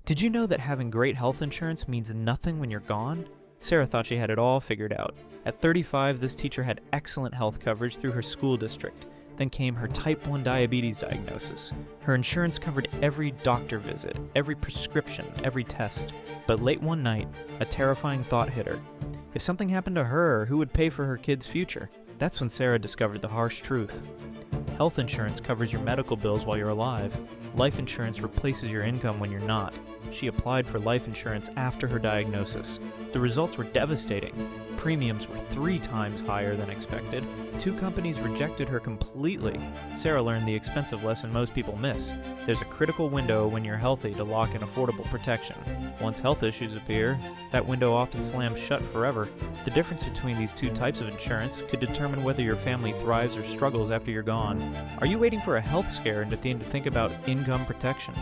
Did you know that having great health insurance means nothing when you're gone? Sarah thought she had it all figured out. At 35, this teacher had excellent health coverage through her school district. Then came her type 1 diabetes diagnosis. Her insurance covered every doctor visit, every prescription, every test. But late one night, a terrifying thought hit her. If something happened to her, who would pay for her kid's future? That's when Sarah discovered the harsh truth. Health insurance covers your medical bills while you're alive. Life insurance replaces your income when you're not. She applied for life insurance after her diagnosis. The results were devastating. Premiums were 3 times higher than expected. 2 companies rejected her completely. Sarah learned the expensive lesson most people miss. There's a critical window when you're healthy to lock in affordable protection. Once health issues appear, that window often slams shut forever. The difference between these 2 types of insurance could determine whether your family thrives or struggles after you're gone. Are you waiting for a health scare and begin to think about income protection?